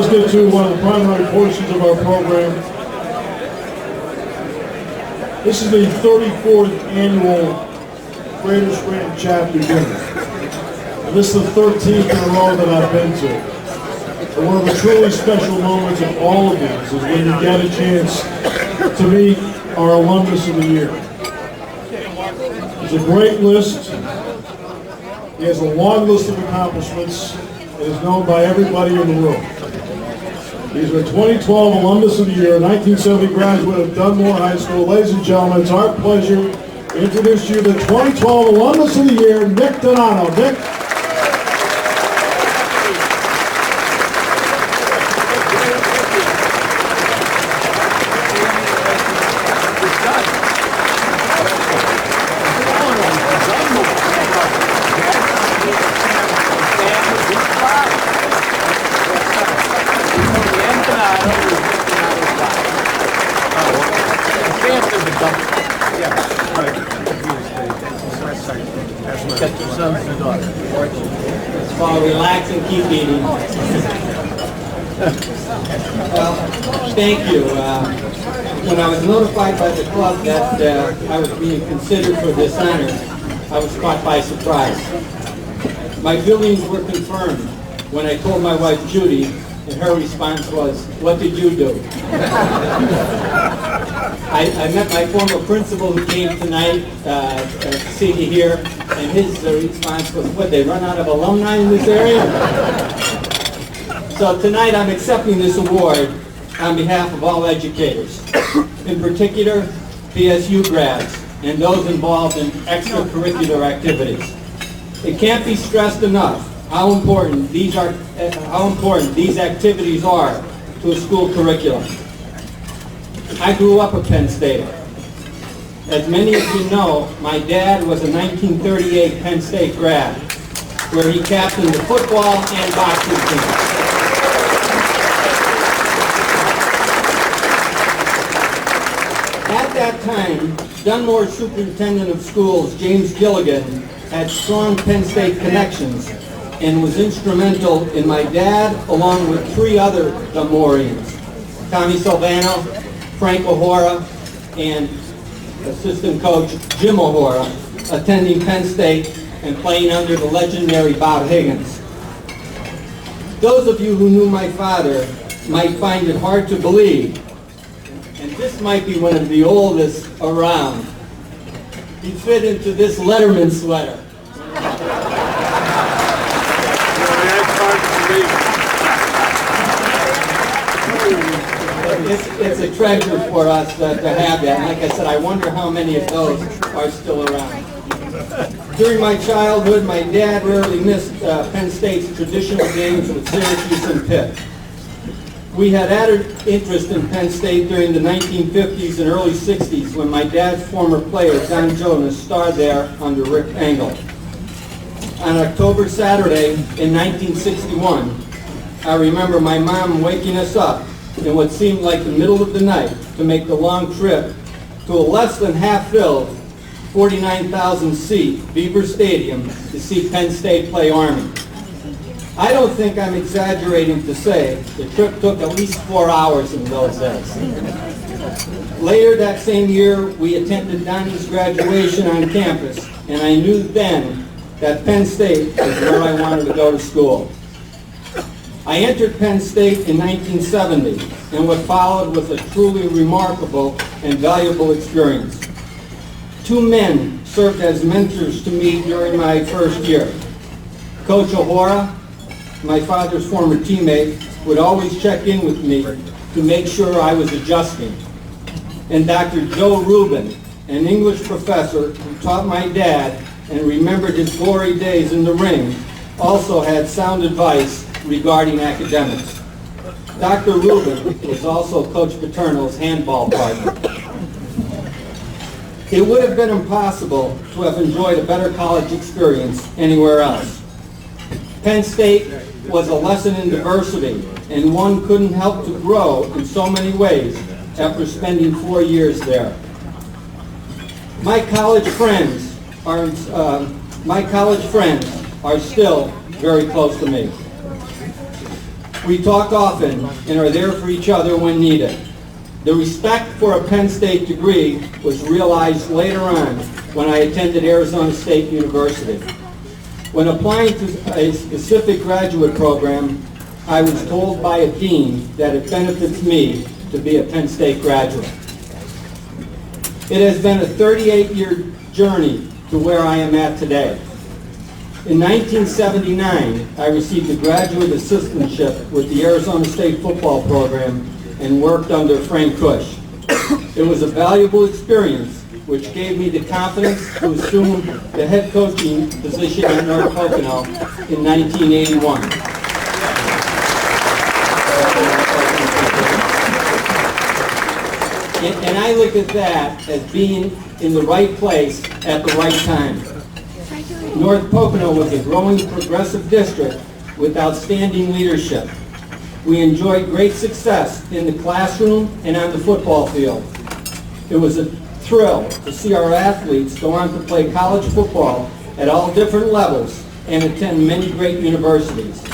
let's get to one of the primary portions of our program. This is the 34th annual Greater Scranton Chapter Dinner. And this is the 13th in a row that I've been to. And one of the truly special moments of all of these is when you get a chance to meet our Alumnus of the Year. It's a great list. He has a long list of accomplishments and is known by everybody in the room. He's a 2012 Alumnus of the Year, 1970 graduate of Dunmore High School. Ladies and gentlemen, it's our pleasure to introduce you to the 2012 Alumnus of the Year, Nick Donato. Nick. Well, relax and keep eating. Well, thank you. When I was notified by the club that I was being considered for this honor, I was caught by surprise. My feelings were confirmed when I told my wife Judy, and her response was, "What did you do?" I met my former principal who came tonight to see me here, and his response was, "What, they run out of alumni in this area?" So tonight I'm accepting this award on behalf of all educators, in particular PSU grads and those involved in extracurricular activities. It can't be stressed enough how important these activities are to a school curriculum. I grew up at Penn State. As many of you know, my dad was a 1938 Penn State grad, where he captained the football and boxing teams. At that time, Dunmore Superintendent of Schools, James Gilligan, had strong Penn State connections and was instrumental in my dad, along with 3 other Dunmoreans, Tommy Silvano, Frank O'Hora, and assistant coach Jim O'Hora, attending Penn State and playing under the legendary Bob Higgins. Those of you who knew my father might find it hard to believe, and this might be one of the oldest around. He fit into this Letterman sweater. It's a treasure for us to have that. And like I said, I wonder how many of those are still around. During my childhood, my dad rarely missed Penn State's traditional games with Syracuse and Pitt. We had added interest in Penn State during the 1950s and early 60s when my dad's former player, Don Jonas, starred there under Rick Engel. On October Saturday in 1961, I remember my mom waking us up in what seemed like the middle of the night to make the long trip to a less than half-filled 49,000-seat Beaver Stadium to see Penn State play Army. I don't think I'm exaggerating to say the trip took at least 4 hours in those days. Later that same year, we attended Donnie's graduation on campus, and I knew then that Penn State was where I wanted to go to school. I entered Penn State in 1970, and what followed was a truly remarkable and valuable experience. 2 men served as mentors to me during my first year. Coach O'Hora, my father's former teammate, would always check in with me to make sure I was adjusting. And Dr. Joe Rubin, an English professor who taught my dad and remembered his glory days in the ring, also had sound advice regarding academics. Dr. Rubin was also Coach Paterno's handball partner. It would have been impossible to have enjoyed a better college experience anywhere else. Penn State was a lesson in diversity, and one couldn't help to grow in so many ways after spending 4 years there. My college friends are still very close to me. We talk often and are there for each other when needed. The respect for a Penn State degree was realized later on when I attended Arizona State University. When applying to a specific graduate program, I was told by a dean that it benefits me to be a Penn State graduate. It has been a 38-year journey to where I am at today. In 1979, I received a graduate assistantship with the Arizona State football program and worked under Frank Cush. It was a valuable experience which gave me the confidence to assume the head coaching position at North Pocono in 1981. And I look at that as being in the right place at the right time. North Pocono was a growing progressive district with outstanding leadership. We enjoyed great success in the classroom and on the football field. It was a thrill to see our athletes go on to play college football at all different levels and attend many great universities.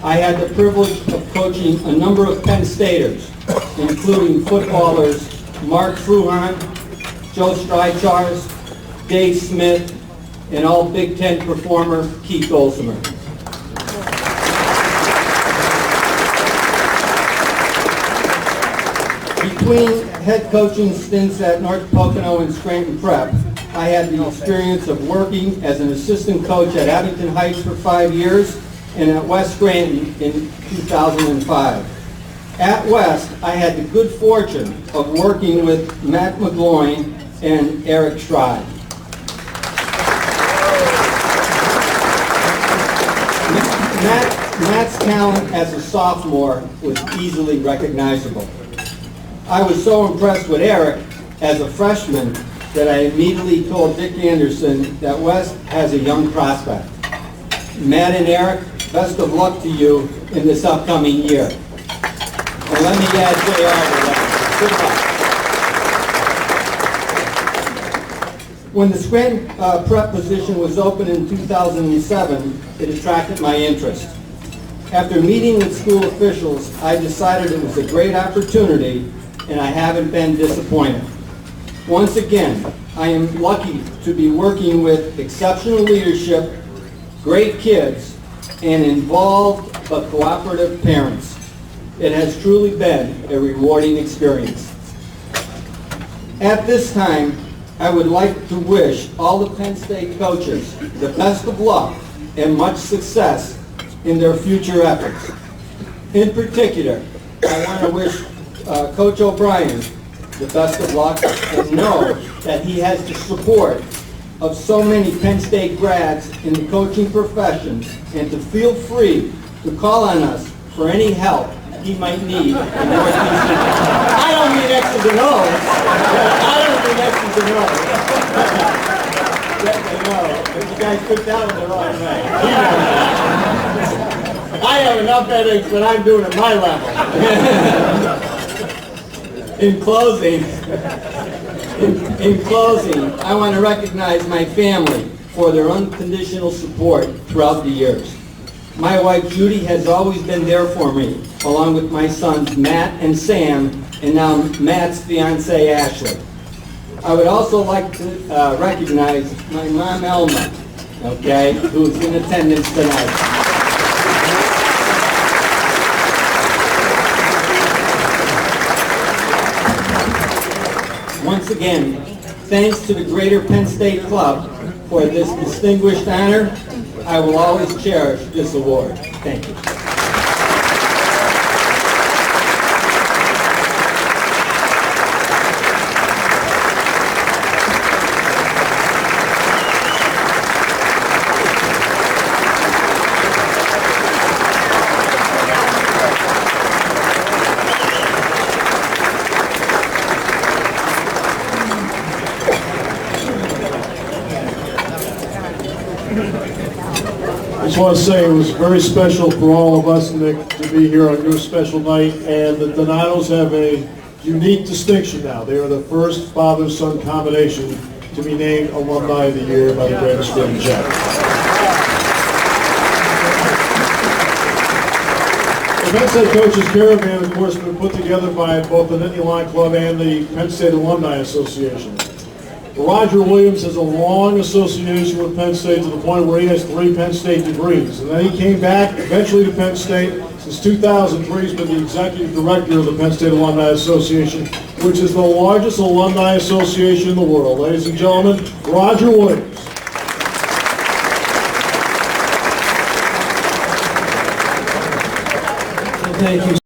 I had the privilege of coaching a number of Penn Staters, including footballers Mark Fruhan, Joe Streichars, Dave Smith, and all Big Ten performer Keith Golsimer. Between head coaching stints at North Pocono and Scranton Prep, I had the experience of working as an assistant coach at Abington Heights for 5 years and at West Scranton in 2005. At West, I had the good fortune of working with Matt McGloin and Eric Schrod. Matt's talent as a sophomore was easily recognizable. I was so impressed with Eric as a freshman that I immediately told Dick Anderson that West has a young prospect. Matt and Eric, best of luck to you in this upcoming year. And let me add JR to that. Good luck. When the Scranton prep position was open in 2007, it attracted my interest. After meeting with school officials, I decided it was a great opportunity, and I haven't been disappointed. Once again, I am lucky to be working with exceptional leadership, great kids, and involved but cooperative parents. It has truly been a rewarding experience. At this time, I would like to wish all the Penn State coaches the best of luck and much success in their future efforts. In particular, I want to wish Coach O'Brien the best of luck and know that he has the support of so many Penn State grads in the coaching profession, and to feel free to call on us for any help he might need in Northeast. I don't mean X's and O's. I don't mean X's and O's. No, you guys took that one the wrong way. I have enough headaches when I'm doing at my level. In closing, I want to recognize my family for their unconditional support throughout the years. My wife Judy has always been there for me, along with my sons Matt and Sam, and now Matt's fiancée Ashley. I would also like to recognize my mom Elma, okay, who is in attendance tonight. Once again, thanks to the Greater Penn State Club for this distinguished honor. I will always cherish this award. Thank you. I just want to say it was very special for all of us, Nick, to be here on your special night, and the Donatos have a unique distinction now. They are the first father-son combination to be named Alumni of the Year by the Greater Scranton chapter. The Penn State Coaches Caravan, of course, has been put together by both the Nittany Lion Club and the Penn State Alumni Association. Roger Williams has a long association with Penn State to the point where he has 3 Penn State degrees. And then he came back eventually to Penn State. Since 2003, he's been the executive director of the Penn State Alumni Association, which is the largest alumni association in the world. Ladies and gentlemen, Roger Williams. Thank you.